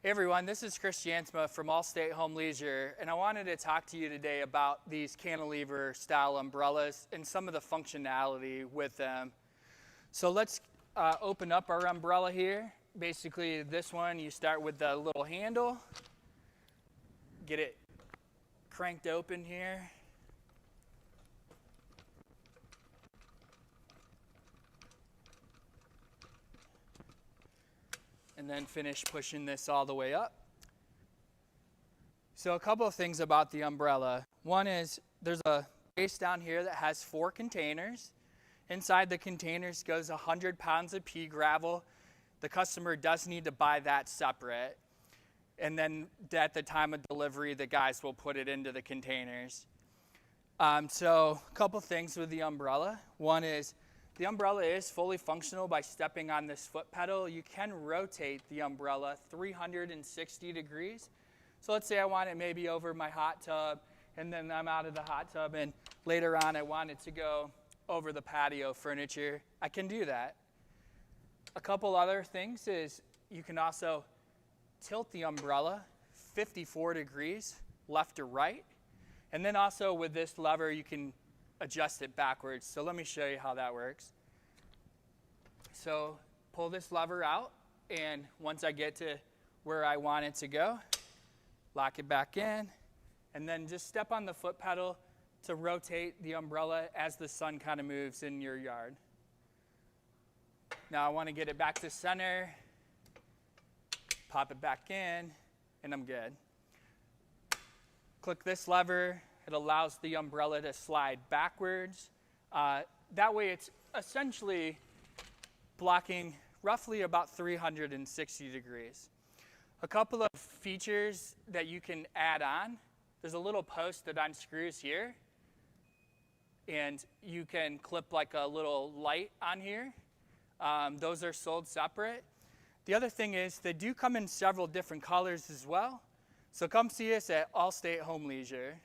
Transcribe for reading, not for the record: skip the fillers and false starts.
Hey everyone, this is Chris Jansma from Allstate Home Leisure, and I wanted to talk to you today about these cantilever style umbrellas and some of the functionality with them. So let's open up our umbrella here. Basically this one, you start with the little handle, get it cranked open here. And then finish pushing this all the way up. So a couple of things about the umbrella. One is there's a base down here that has 4 containers. Inside the containers goes 100 pounds of pea gravel. The customer does need to buy that separate. And then at the time of delivery, the guys will put it into the containers. So a couple things with the umbrella. One is the umbrella is fully functional by stepping on this foot pedal. You can rotate the umbrella 360 degrees. So let's say I want it maybe over my hot tub, and then I'm out of the hot tub, and later on I want it to go over the patio furniture. I can do that. A couple other things is you can also tilt the umbrella 54 degrees left to right. And then also with this lever, you can adjust it backwards. So let me show you how that works. So pull this lever out, and once I get to where I want it to go, lock it back in, and then just step on the foot pedal to rotate the umbrella as the sun kind of moves in your yard. Now I want to get it back to center, pop it back in, and I'm good. Click this lever. It allows the umbrella to slide backwards. That way it's essentially blocking roughly about 360 degrees. A couple of features that you can add on. There's a little post that unscrews here, and you can clip like a little light on here. Those are sold separate. The other thing is they do come in several different colors as well. So come see us at Allstate Home Leisure.